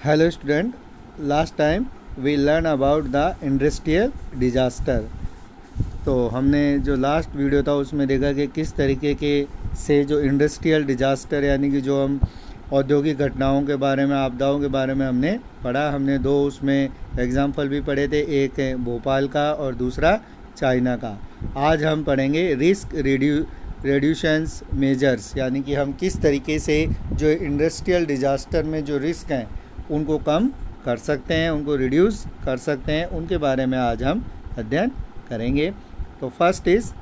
Hello student, last time we learn about the industrial disaster। तो हमने जो last video था उसमें देखा कि किस तरीके के से जो इंडस्ट्रियल डिजास्टर यानी कि जो हम औद्योगिक घटनाओं के बारे में, आपदाओं के बारे में हमने पढ़ा। हमने दो उसमें एग्जाम्पल भी पढ़े थे, एक है भोपाल का और दूसरा चाइना का। आज हम पढ़ेंगे रिस्क रिड्यूशंस मेजर्स, यानी कि हम किस तरीके से जो इंडस्ट्रियल डिजास्टर में जो रिस्क हैं उनको कम कर सकते हैं, उनको रिड्यूस कर सकते हैं, उनके बारे में आज हम अध्ययन करेंगे। तो first is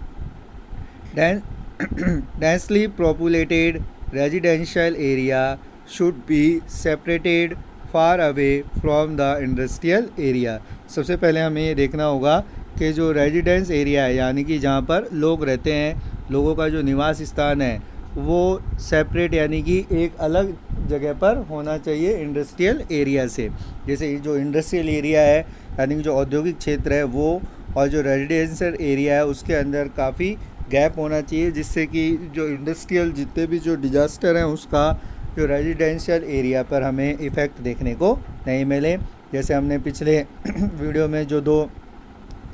densely populated residential area should be separated far away from the industrial area. सबसे पहले हमें ये देखना होगा कि जो रेजिडेंस एरिया है यानी कि जहाँ पर लोग रहते हैं, लोगों का जो निवास स्थान है वो सेपरेट यानी कि एक अलग जगह पर होना चाहिए इंडस्ट्रियल एरिया से। जैसे जो इंडस्ट्रियल एरिया है यानी कि जो औद्योगिक क्षेत्र है वो, और जो रेजिडेंशियल एरिया है उसके अंदर काफ़ी गैप होना चाहिए, जिससे कि जो इंडस्ट्रियल जितने भी जो डिजास्टर हैं उसका जो रेजिडेंशियल एरिया पर हमें इफ़ेक्ट देखने को नहीं मिले। जैसे हमने पिछले वीडियो में जो दो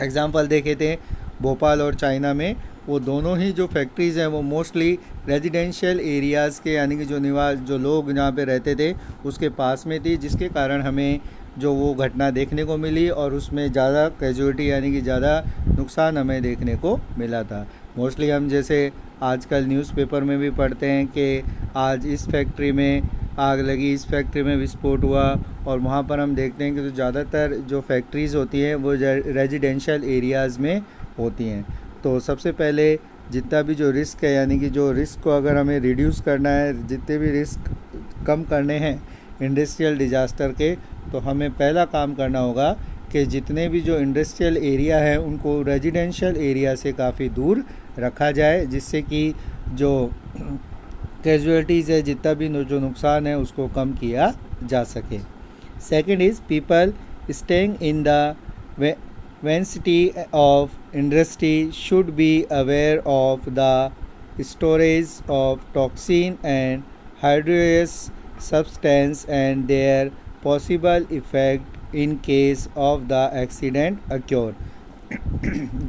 एग्जाम्पल देखे थे भोपाल और चाइना में, वो दोनों ही जो फैक्ट्रीज़ हैं वो मोस्टली रेजिडेंशियल एरियाज़ के यानी कि जो निवास जो लोग जहाँ पे रहते थे उसके पास में थी, जिसके कारण हमें जो वो घटना देखने को मिली और उसमें ज़्यादा कैजुअलिटी यानी कि ज़्यादा नुकसान हमें देखने को मिला था। मोस्टली हम जैसे आजकल न्यूज़पेपर में भी पढ़ते हैं कि आज इस फैक्ट्री में आग लगी, इस फैक्ट्री में विस्फोट हुआ, और वहाँ पर हम देखते हैं कि जो ज़्यादातर जो फैक्ट्रीज़ होती हैं वो रेजिडेंशियल एरियाज़ में होती हैं। तो सबसे पहले जितना भी जो रिस्क है यानी कि जो रिस्क को अगर हमें रिड्यूस करना है, जितने भी रिस्क कम करने हैं इंडस्ट्रियल डिजास्टर के, तो हमें पहला काम करना होगा कि जितने भी जो इंडस्ट्रियल एरिया है उनको रेजिडेंशियल एरिया से काफ़ी दूर रखा जाए, जिससे कि जो कैजुअलिटीज़ है, जितना भी जो नुकसान है उसको कम किया जा सके। Second is people staying in the vicinity of industry should be aware of the storage of toxin and hazardous substance and their possible effect in case of the accident occur।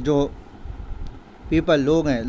जो पीपल लोग हैं,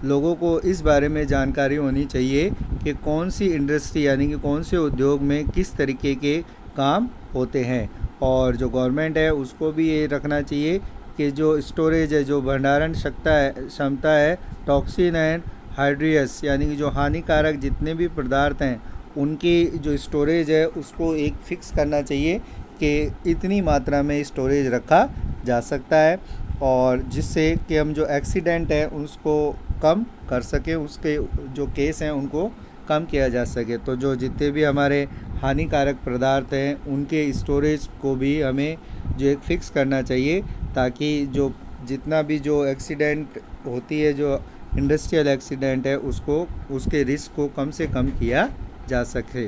लोगों को इस बारे में जानकारी होनी चाहिए कि कौन सी इंडस्ट्री यानी कि कौन से उद्योग में किस तरीके के काम होते हैं, और जो गवर्नमेंट है उसको भी ये रखना चाहिए कि जो स्टोरेज है, जो भंडारण क्षमता है टॉक्सिन एंड हाइड्रियस यानी कि जो हानिकारक जितने भी पदार्थ हैं उनकी जो स्टोरेज है उसको एक फिक्स करना चाहिए कि इतनी मात्रा में स्टोरेज रखा जा सकता है, और जिससे कि हम जो एक्सीडेंट है उसको कम कर सकें, उसके जो केस हैं उनको कम किया जा सके। तो जो जितने भी हमारे हानिकारक पदार्थ हैं उनके स्टोरेज को भी हमें जो एक फ़िक्स करना चाहिए, ताकि जो जितना भी जो एक्सीडेंट होती है, जो इंडस्ट्रियल एक्सीडेंट है, उसके रिस्क को कम से कम किया जा सके।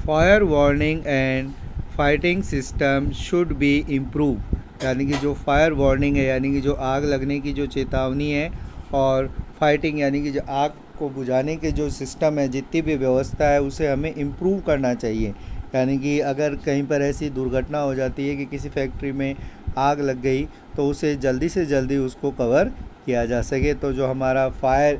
Fire warning and fighting system should be improve, यानी कि जो फायर वार्निंग है यानी कि जो आग लगने की जो चेतावनी है, और फाइटिंग यानी कि जो आग को बुझाने के जो सिस्टम है, जितनी भी व्यवस्था है उसे हमें इम्प्रूव करना चाहिए। यानी कि अगर कहीं पर ऐसी दुर्घटना हो जाती है कि किसी फैक्ट्री में आग लग गई तो उसे जल्दी से जल्दी उसको कवर किया जा सके। तो जो हमारा फायर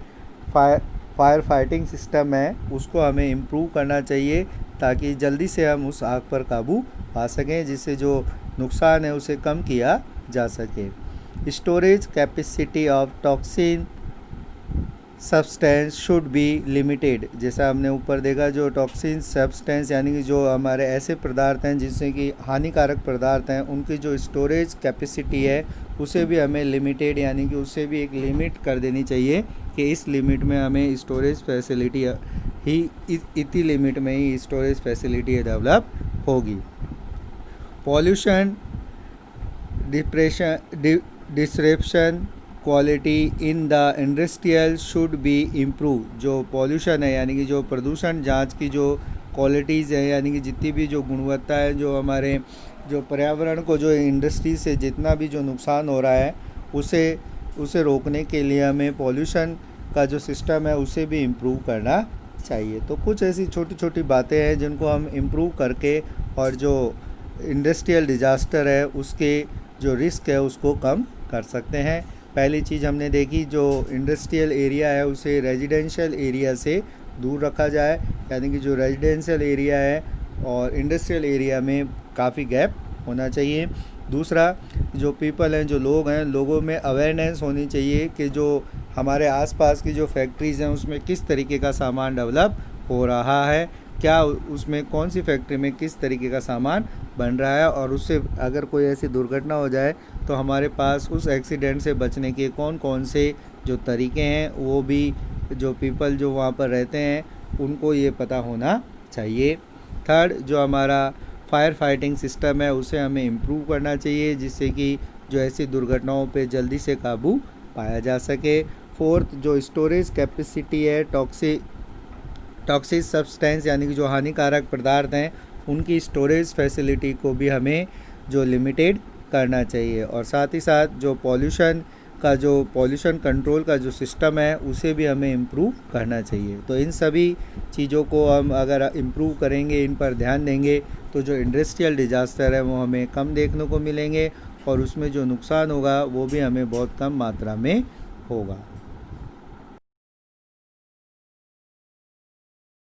फाइटिंग सिस्टम है उसको हमें इम्प्रूव करना चाहिए, ताकि जल्दी से हम उस आग पर काबू पा सकें, जिससे जो नुकसान है उसे कम किया जा सके। Storage capacity of toxin substance should be limited, जैसा हमने ऊपर देखा, जो टॉक्सिन सब्सटेंस यानी कि जो हमारे ऐसे पदार्थ हैं जिससे कि हानिकारक पदार्थ हैं, उनकी जो स्टोरेज कैपेसिटी है उसे भी हमें लिमिटेड यानी कि उससे भी एक लिमिट कर देनी चाहिए कि इस लिमिट में हमें स्टोरेज फैसिलिटी ही, इतनी लिमिट में ही स्टोरेज फैसिलिटी डेवलप होगी। Pollution disruption quality in the industrial should be improve, जो पॉल्यूशन है यानी कि जो प्रदूषण जांच की जो क्वालिटीज़ है यानी कि जितनी भी जो गुणवत्ता है, जो हमारे जो पर्यावरण को जो इंडस्ट्री से जितना भी जो नुकसान हो रहा है उसे रोकने के लिए हमें पॉल्यूशन का जो सिस्टम है उसे भी इम्प्रूव करना चाहिए। तो कुछ ऐसी छोटी छोटी बातें हैं जिनको हम इम्प्रूव करके और जो इंडस्ट्रियल डिज़ास्टर है उसके जो रिस्क है उसको कम कर सकते हैं। पहली चीज़ हमने देखी, जो इंडस्ट्रियल एरिया है उसे रेजिडेंशियल एरिया से दूर रखा जाए, यानी कि जो रेजिडेंशियल एरिया है और इंडस्ट्रियल एरिया में काफ़ी गैप होना चाहिए। दूसरा, जो पीपल हैं, जो लोग हैं, लोगों में अवेयरनेस होनी चाहिए कि जो हमारे आसपास की जो फैक्ट्रीज़ हैं उसमें किस तरीके का सामान डेवलप हो रहा है, क्या उसमें कौन सी फैक्ट्री में किस तरीके का सामान बन रहा है, और उससे अगर कोई ऐसी दुर्घटना हो जाए तो हमारे पास उस एक्सीडेंट से बचने के कौन कौन से जो तरीके हैं वो भी जो पीपल जो वहाँ पर रहते हैं उनको ये पता होना चाहिए। थर्ड, जो हमारा फायर फाइटिंग सिस्टम है उसे हमें इम्प्रूव करना चाहिए, जिससे कि जो ऐसी दुर्घटनाओं पे जल्दी से काबू पाया जा सके। फोर्थ, जो स्टोरेज कैपेसिटी है टॉक्सिक सब्सटेंस यानी कि जो हानिकारक पदार्थ हैं उनकी स्टोरेज फैसिलिटी को भी हमें जो लिमिटेड करना चाहिए, और साथ ही साथ जो पॉल्यूशन कंट्रोल का जो सिस्टम है उसे भी हमें इम्प्रूव करना चाहिए। तो इन सभी चीज़ों को हम अगर इम्प्रूव करेंगे, इन पर ध्यान देंगे, तो जो इंडस्ट्रियल डिज़ास्टर है वो हमें कम देखने को मिलेंगे और उसमें जो नुकसान होगा वो भी हमें बहुत कम मात्रा में होगा।